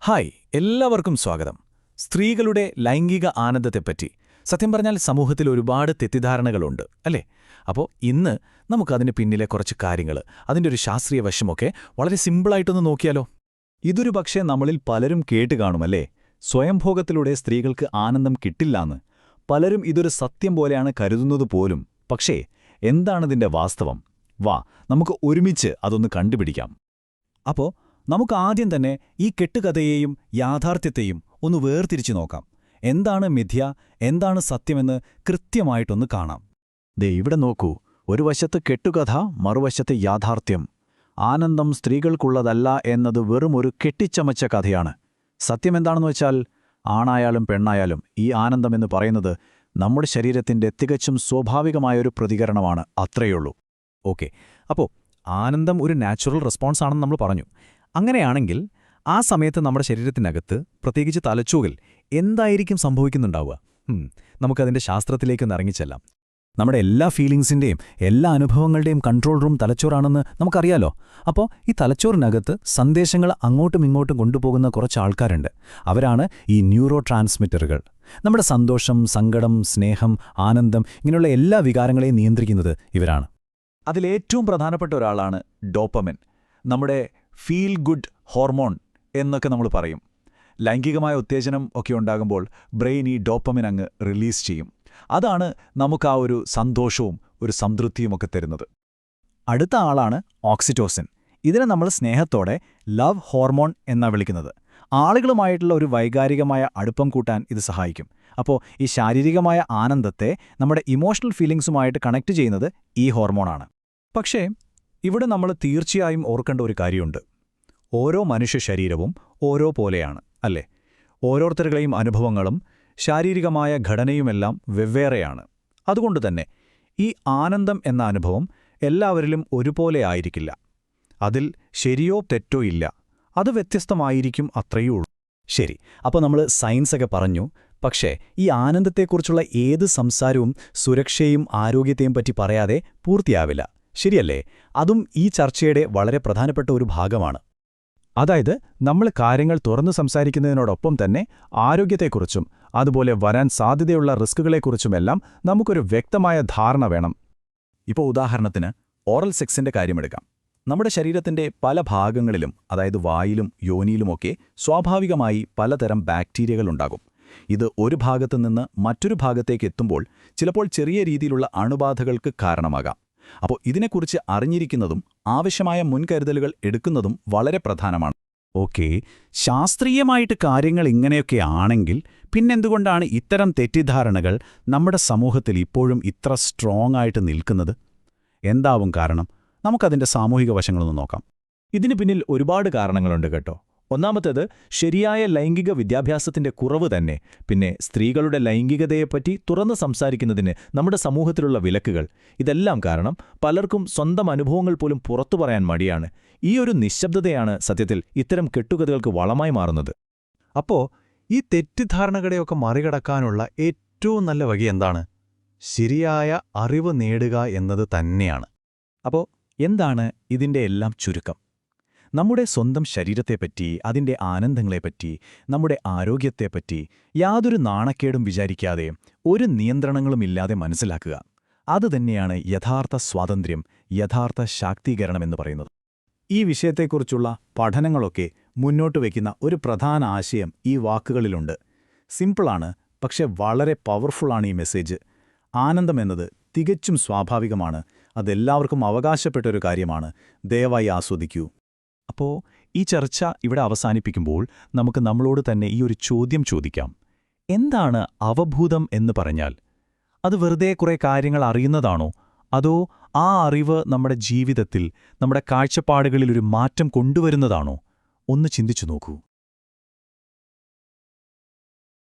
Hi, എല്ലാവർക്കും സ്വാഗതം. സ്ത്രീകളുടെ ലൈംഗിക ആനന്ദത്തെപ്പറ്റി സത്യം പറഞ്ഞാൽ സമൂഹത്തിൽ ഒരുപാട് തെറ്റിദ്ധാരണകളുണ്ട്, അല്ലേ? അപ്പോൾ ഇന്ന് നമുക്കതിന് പിന്നിലെ കുറച്ച് കാര്യങ്ങൾ, അതിൻ്റെ ഒരു ശാസ്ത്രീയ വശമൊക്കെ വളരെ സിമ്പിളായിട്ടൊന്ന് നോക്കിയാലോ? ഇതൊരു പക്ഷേ നമ്മളിൽ പലരും കേട്ടുകാണുമല്ലേ, സ്വയംഭോഗത്തിലൂടെ സ്ത്രീകൾക്ക് ആനന്ദം കിട്ടില്ലാന്ന്. പലരും ഇതൊരു സത്യം പോലെയാണ് കരുതുന്നത് പോലും. പക്ഷേ എന്താണിതിന്റെ വാസ്തവം? വാ, നമുക്ക് ഒരുമിച്ച് അതൊന്ന് കണ്ടുപിടിക്കാം. അപ്പോൾ നമുക്ക് ആദ്യം തന്നെ ഈ കെട്ടുകഥയെയും യാഥാർത്ഥ്യത്തെയും ഒന്ന് വേർതിരിച്ചു നോക്കാം. എന്താണ് മിഥ്യ, എന്താണ് സത്യമെന്ന് കൃത്യമായിട്ടൊന്ന് കാണാം. ദേ ഇവിടെ നോക്കൂ, ഒരു വശത്ത് കെട്ടുകഥ, മറുവശത്ത് യാഥാർത്ഥ്യം. ആനന്ദം സ്ത്രീകൾക്കുള്ളതല്ല എന്നത് വെറും ഒരു കെട്ടിച്ചമച്ച കഥയാണ്. സത്യമെന്താണെന്ന് വെച്ചാൽ, ആണായാലും പെണ്ണായാലും ഈ ആനന്ദമെന്ന് പറയുന്നത് നമ്മുടെ ശരീരത്തിന്റെ തികച്ചും സ്വാഭാവികമായൊരു പ്രതികരണമാണ്, അത്രയുള്ളൂ. ഓക്കെ, അപ്പോൾ ആനന്ദം ഒരു നാച്ചുറൽ റെസ്പോൺസ് ആണെന്ന് നമ്മൾ പറഞ്ഞു. അങ്ങനെയാണെങ്കിൽ ആ സമയത്ത് നമ്മുടെ ശരീരത്തിനകത്ത്, പ്രത്യേകിച്ച് തലച്ചോറിൽ എന്തായിരിക്കും സംഭവിക്കുന്നുണ്ടാവുക? നമുക്കതിൻ്റെ ശാസ്ത്രത്തിലേക്കൊന്ന് ഇറങ്ങിച്ചെല്ലാം. നമ്മുടെ എല്ലാ ഫീലിംഗ്സിൻ്റെയും എല്ലാ അനുഭവങ്ങളുടെയും കൺട്രോൾ റൂം തലച്ചോറാണെന്ന് നമുക്കറിയാലോ. അപ്പോൾ ഈ തലച്ചോറിനകത്ത് സന്ദേശങ്ങൾ അങ്ങോട്ടും ഇങ്ങോട്ടും കൊണ്ടുപോകുന്ന കുറച്ച് ആൾക്കാരുണ്ട്. അവരാണ് ഈ ന്യൂറോ ട്രാൻസ്മിറ്ററുകൾ. നമ്മുടെ സന്തോഷം, സങ്കടം, സ്നേഹം, ആനന്ദം, ഇങ്ങനെയുള്ള എല്ലാ വികാരങ്ങളെയും നിയന്ത്രിക്കുന്നത് ഇവരാണ്. അതിലേറ്റവും പ്രധാനപ്പെട്ട ഒരാളാണ് ഡോപ്പമിൻ, നമ്മുടെ ഫീൽ ഗുഡ് ഹോർമോൺ എന്നൊക്കെ നമ്മൾ പറയും. ലൈംഗികമായ ഉത്തേജനം ഒക്കെ ഉണ്ടാകുമ്പോൾ ബ്രെയിൻ ഈ ഡോപ്പമിൻ അങ്ങ് റിലീസ് ചെയ്യും. അതാണ് നമുക്ക് ആ ഒരു സന്തോഷവും ഒരു സംതൃപ്തിയുമൊക്കെ തരുന്നത്. അടുത്ത ആളാണ് ഓക്സിറ്റോസിൻ. ഇതിനെ നമ്മൾ സ്നേഹത്തോടെ ലവ് ഹോർമോൺ എന്നാണ് വിളിക്കുന്നത്. ആളുകളുമായിട്ടുള്ള ഒരു വൈകാരികമായ അടുപ്പം കൂട്ടാൻ ഇത് സഹായിക്കും. അപ്പോൾ ഈ ശാരീരികമായ ആനന്ദത്തെ നമ്മുടെ ഇമോഷണൽ ഫീലിംഗ്സുമായിട്ട് കണക്ട് ചെയ്യുന്നത് ഈ ഹോർമോണാണ്. പക്ഷേ ഇവിടെ നമ്മൾ തീർച്ചയായും ഓർക്കേണ്ട ഒരു കാര്യമുണ്ട്. ഓരോ മനുഷ്യ ശരീരവും ഓരോ പോലെയാണ്, അല്ലേ? ഓരോരുത്തരുടെയും അനുഭവങ്ങളും ശാരീരികമായ ഘടനയുമെല്ലാം വെവ്വേറെയാണ്. അതുകൊണ്ടുതന്നെ ഈ ആനന്ദം എന്ന അനുഭവം എല്ലാവരിലും ഒരുപോലെ ആയിരിക്കില്ല. അതിൽ ശരിയോ തെറ്റോ ഇല്ല, അത് വ്യത്യസ്തമായിരിക്കും, അത്രയുള്ളൂ. ശരി, അപ്പോൾ നമ്മൾ സയൻസൊക്കെ പറഞ്ഞു. പക്ഷേ ഈ ആനന്ദത്തെക്കുറിച്ചുള്ള ഏത് സംസാരവും സുരക്ഷയും ആരോഗ്യത്തെയും പറ്റി പറയാതെ പൂർത്തിയാവില്ല, ശരിയല്ലേ? അതും ഈ ചർച്ചയുടെ വളരെ പ്രധാനപ്പെട്ട ഒരു ഭാഗമാണ്. അതായത് നമ്മൾ കാര്യങ്ങൾ തുറന്നു സംസാരിക്കുന്നതിനോടൊപ്പം തന്നെ ആരോഗ്യത്തെക്കുറിച്ചും അതുപോലെ വരാൻ സാധ്യതയുള്ള റിസ്കുകളെക്കുറിച്ചുമെല്ലാം നമുക്കൊരു വ്യക്തമായ ധാരണ വേണം. ഇപ്പോൾ ഉദാഹരണത്തിന് ഓറൽ സെക്സിന്റെ കാര്യമെടുക്കാം. നമ്മുടെ ശരീരത്തിന്റെ പല ഭാഗങ്ങളിലും, അതായത് വായിലും യോനിയിലുമൊക്കെ സ്വാഭാവികമായി പലതരം ബാക്ടീരിയകളുണ്ടാകും. ഇത് ഒരു ഭാഗത്തു നിന്ന് മറ്റൊരു ഭാഗത്തേക്ക് എത്തുമ്പോൾ ചിലപ്പോൾ ചെറിയ രീതിയിലുള്ള അണുബാധകൾക്ക് കാരണമാകാം. അപ്പോൾ ഇതിനെക്കുറിച്ച് അറിഞ്ഞിരിക്കുന്നതും ആവശ്യമായ മുൻകരുതലുകൾ എടുക്കുന്നതും വളരെ പ്രധാനമാണ്. ഓക്കേ, ശാസ്ത്രീയമായിട്ട് കാര്യങ്ങൾ ഇങ്ങനെയൊക്കെ ആണെങ്കിൽ പിന്നെന്തുകൊണ്ടാണ് ഇത്തരം തെറ്റിദ്ധാരണകൾ നമ്മുടെ സമൂഹത്തിൽ ഇപ്പോഴും ഇത്ര സ്ട്രോങ് ആയിട്ട് നിൽക്കുന്നത്? എന്താവും കാരണം? നമുക്കതിൻ്റെ സാമൂഹിക വശങ്ങളൊന്ന് നോക്കാം. ഇതിന് പിന്നിൽ ഒരുപാട് കാരണങ്ങളുണ്ട് കേട്ടോ. ഒന്നാമത്തേത് ശരിയായ ലൈംഗിക വിദ്യാഭ്യാസത്തിന്റെ കുറവ് തന്നെ. പിന്നെ സ്ത്രീകളുടെ ലൈംഗികതയെപ്പറ്റി തുറന്ന് സംസാരിക്കുന്നതിന് നമ്മുടെ സമൂഹത്തിലുള്ള വിലക്കുകൾ. ഇതെല്ലാം കാരണം പലർക്കും സ്വന്തം അനുഭവങ്ങൾ പോലും പുറത്തു പറയാൻ മടിയാണ്. ഈ ഒരു നിശബ്ദതയാണ് സത്യത്തിൽ ഇത്തരം കെട്ടുകഥകൾക്ക് വളമായി മാറുന്നത്. അപ്പോൾ ഈ തെറ്റിദ്ധാരണകളെയൊക്കെ മറികടക്കാനുള്ള ഏറ്റവും നല്ല വഴി എന്താണ്? ശരിയായ അറിവ് നേടുക എന്നത് തന്നെയാണ്. അപ്പോൾ എന്താണ് ഇതിൻ്റെ എല്ലാം ചുരുക്കം? നമ്മുടെ സ്വന്തം ശരീരത്തെപ്പറ്റി, അതിൻ്റെ ആനന്ദങ്ങളെപ്പറ്റി, നമ്മുടെ ആരോഗ്യത്തെപ്പറ്റി യാതൊരു നാണക്കേടും വിചാരിക്കാതെ, ഒരു നിയന്ത്രണങ്ങളുമില്ലാതെ മനസ്സിലാക്കുക. അതുതന്നെയാണ് യഥാർത്ഥ സ്വാതന്ത്ര്യം, യഥാർത്ഥ ശാക്തീകരണമെന്ന് പറയുന്നത്. ഈ വിഷയത്തെക്കുറിച്ചുള്ള പഠനങ്ങളൊക്കെ മുന്നോട്ട് വയ്ക്കുന്ന ഒരു പ്രധാന ആശയം ഈ വാക്കുകളിലുണ്ട്. സിമ്പിളാണ്, പക്ഷെ വളരെ പവർഫുള്ളാണ് ഈ മെസ്സേജ്. ആനന്ദമെന്നത് തികച്ചും സ്വാഭാവികമാണ്. അതെല്ലാവർക്കും അവകാശപ്പെട്ടൊരു കാര്യമാണ്. ദയവായി ആസ്വദിക്കൂ. അപ്പോൾ ഈ ചർച്ച ഇവിടെ അവസാനിപ്പിക്കുമ്പോൾ നമുക്ക് നമ്മളോട് തന്നെ ഈ ഒരു ചോദ്യം ചോദിക്കാം. എന്താണ് അവബോധം എന്ന് പറഞ്ഞാൽ? അത് വെറുതെ കുറേ കാര്യങ്ങൾ അറിയുന്നതാണോ? അതോ ആ അറിവ് നമ്മുടെ ജീവിതത്തിൽ, നമ്മുടെ കാഴ്ചപ്പാടുകളിൽ ഒരു മാറ്റം കൊണ്ടുവരുന്നതാണോ? ഒന്ന് ചിന്തിച്ചു നോക്കൂ.